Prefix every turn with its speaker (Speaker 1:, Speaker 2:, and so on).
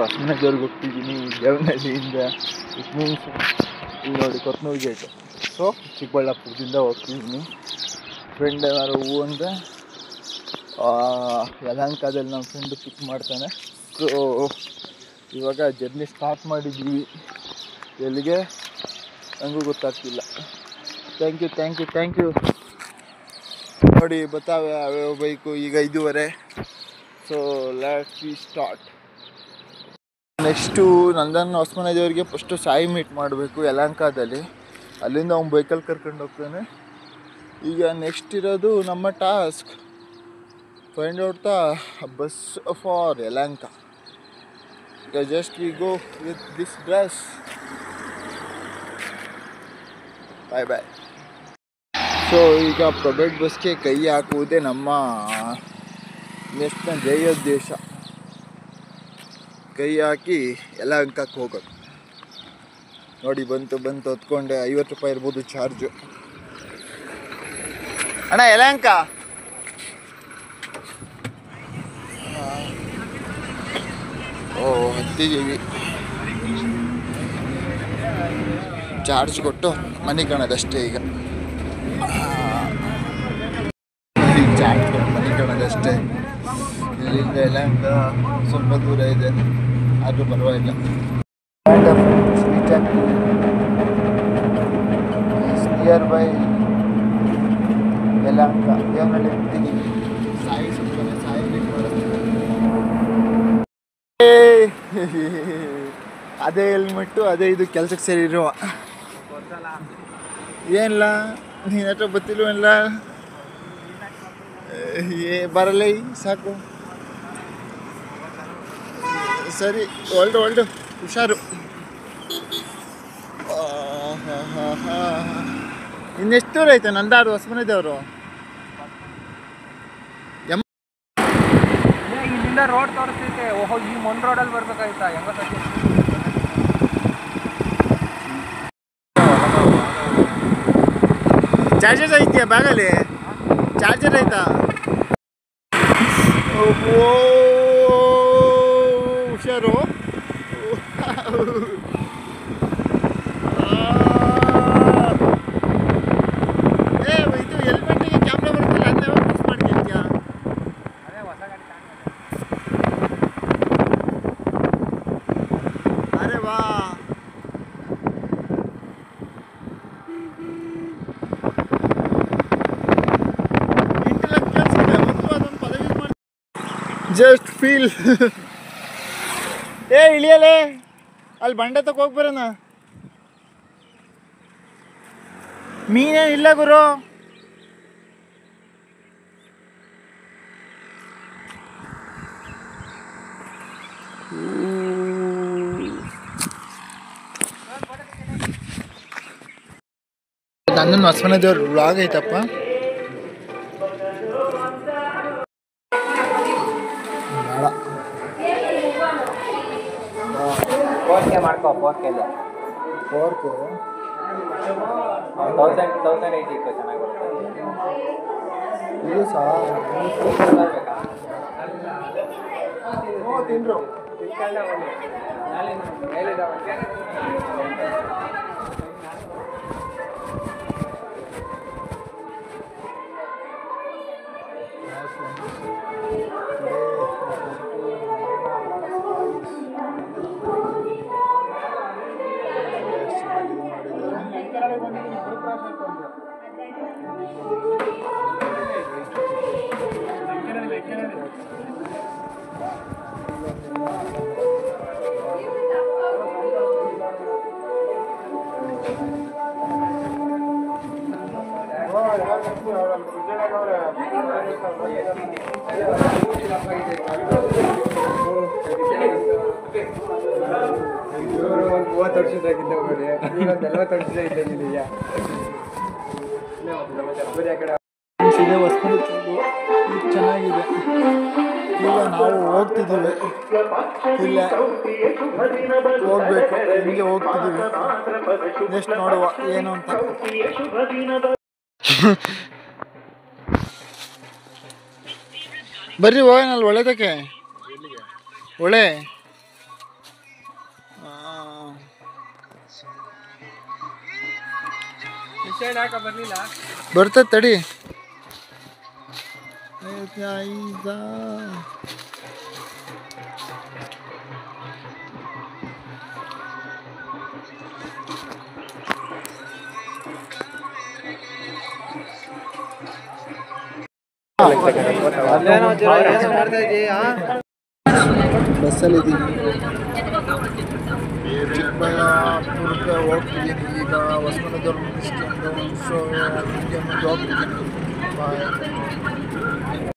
Speaker 1: ಹೊಸಮನೆದೇವ್ರಿಗೆ ಹೋಗ್ತಿದ್ದೀನಿ ದೇವನಹಳ್ಳಿಯಿಂದ. It means ಇಲ್ಲಿ ನೋಡಿ ಕೊತ್ತನೂರು ಗೇಟು. ಸೊ ಚಿಕ್ಕಬಳ್ಳಾಪುರದಿಂದ ಹೋಗ್ತಿದ್ದೀನಿ. ಫ್ರೆಂಡ್ ಏನಾದ್ರು ಹೂ ಅಂದರೆ ಯಲಹಂಕದಲ್ಲಿ ನಮ್ಮ ಫ್ರೆಂಡು ಪಿಕ್ ಮಾಡ್ತಾನೆ. ಸೊ ಇವಾಗ ಜರ್ನಿ ಸ್ಟಾರ್ಟ್ ಮಾಡಿದ್ವಿ. ಎಲ್ಲಿಗೆ ನನಗೂ ಗೊತ್ತಾಗ್ತಿಲ್ಲ. ಥ್ಯಾಂಕ್ ಯು ನೋಡಿ ಬರ್ತಾವೆ ಯಾವ್ಯಾವ ಬೈಕು. ಈಗ 5:15. So let's we start. Next ನಂದನ್ನು ಹೊಸಮನೆದೇವರಿಗೆ ಫಸ್ಟು ಸಾಯಿ ಮೀಟ್ ಮಾಡಬೇಕು ಯಲಹಂಕದಲ್ಲಿ. ಅಲ್ಲಿಂದ ಅವ್ನು ಬೈಕಲ್ಲಿ ಕರ್ಕೊಂಡು ಹೋಗ್ತಾನೆ. ಈಗ ನೆಕ್ಸ್ಟ್ ಇರೋದು ನಮ್ಮ task find out the bus for Yelahanka. ಈಗ just we go with this dress. Bye. So ಈಗ ಪ್ರೈವೇಟ್ ಬಸ್ಗೆ ಕೈ ಹಾಕುವುದೇ ನಮ್ಮ ನೆಕ್ಸ್ಟ್ ಜಯೋದ್ದೇಶ. ಕೈ ಹಾಕಿ ಯಲಹಂಕಕ್ಕೆ ಹೋಗೋದು. ನೋಡಿ ಬಂತು ಹೊತ್ಕೊಂಡೆ. 50 ರೂಪಾಯಿ ಇರ್ಬೋದು ಚಾರ್ಜು. ಅಣ್ಣ ಯಲಹಂಕ ಹತ್ತಿದ್ದೀವಿ. ಚಾರ್ಜ್ ಕೊಟ್ಟು ಮನೆ ಕಾಣೋದಷ್ಟೇ. ಈಗ ಚಾರ್ಜ್ ಕೊಟ್ಟು ಮನೆ ಕಾಣೋದಷ್ಟೇ. ಇಲ್ಲಿಂದ ಯಲಹಂಕ ಸ್ವಲ್ಪ ದೂರ ಇದೆ, ಆದರೂ ಪರವಾಗಿಲ್ಲ. ನಿಯರ್ ಬೈ ಯಲಹಂಕ ದೇವನಹಳ್ಳಿ ಹೋಗ್ತಿದ್ದೀವಿ. ಸಾಯಿ ಅದೇ ಹೆಲ್ಮೆಟ್ಟು, ಅದೇ ಇದು ಕೆಲಸಕ್ಕೆ ಸೇರಿರುವ. ಏನಿಲ್ಲ, ನೀನು ಹತ್ರ ಗೊತ್ತಿಲ್ವಲ್ಲ. ಬರಲ್ಲ ಸಾಕು. ಸರಿ ಒಳ್ಳೆ ಹುಷಾರು. ಇನ್ನೆಷ್ಟು ದೂರ ಐತೆ ನಂದಾರು ಹೊಸಮನೆದೇವರು?
Speaker 2: ಇಲ್ಲಿಂದ ರೋಡ್ ತೋರಿಸ್ತೈತೆ. ಓಹೋ, ಈ ಮೊನ್ ರೋಡಲ್ಲಿ ಬರ್ಬೇಕಾಯ್ತಾ?
Speaker 1: ಚಾರ್ಜರ್ ಐತಿಯಾ ಬ್ಯಾಗಲ್ಲಿ? ಚಾರ್ಜರ್ ಐತಾ? ಹುಷಾರು. ಇದು ಹೆಲ್ಮೆಟ್ಟಿಗೆ ಕ್ಯಾಮ್ರಾ ಬರುತ್ತಲ್ಲ, ಅದನ್ನ ಮಿಸ್ ಮಾಡ್ಕೊಂತೀಯ?
Speaker 2: ಅದೇ ಹೊಸ ಗಾಡಿ.
Speaker 1: ಅರೆ ವಾ. Just feel. ಇಳಿಯಲೇ ಅಲ್ಲಿ ಬಂಡೆ ತಕ ಹೋಗಿ ಬರೋಣ. ಮೀನೇನು ಇಲ್ಲ ಗುರು. ನನ್ನನ್ನು ಹೊಸಮನೆದೇವ್ರ ವ್ಲಾಗ್ ಐತಪ್ಪ.
Speaker 2: ಮಾಡ್ಕೋ 4K 1080 ಚೆನ್ನಾಗಿ ಬರುತ್ತೆ.
Speaker 1: ಇದು ಸಹ ತಿಂದ್ರು ಚೆನ್ನಾಗಿದೆ. ಈಗ ನಾವು ಹೋಗ್ತಿದ್ದೀವಿ, ಇಲ್ಲ ಹೋಗ್ಬೇಕು, ಹಿಂಗೆ ಹೋಗ್ತಿದ್ದೀವಿ. ನೆಕ್ಸ್ಟ್ ನೋಡುವ ಏನು ಅಂತ. ಬರ್ರಿ ಹೋಗೋಣ ಅಲ್ಲಿ ಒಳ್ಳೆದಕ್ಕೆ. ಒಳ್ಳೆ
Speaker 2: ಸೈಡ್ ಯಾಕೆ ಬರಲಿಲ್ಲ?
Speaker 1: ಬರ್ತದೆ ತಡಿ. ಬಸ್ಸಲ್ಲಿದ್ದೀವಿ, ಚಿಕ್ಕಬಳ್ಳಾಪುರಕ್ಕೆ ಹೋಗ್ತಿದ್ದೀನಿ ಈಗ. ಹೊಸಮನೆ ಮುಗಿಸ್ಕೊಂಡು ಸೊ ಹಂಗೆ ಮುಂದೆ ಹೋಗ್ತಿದ್ದೀನಿ. ಬಾಯ್.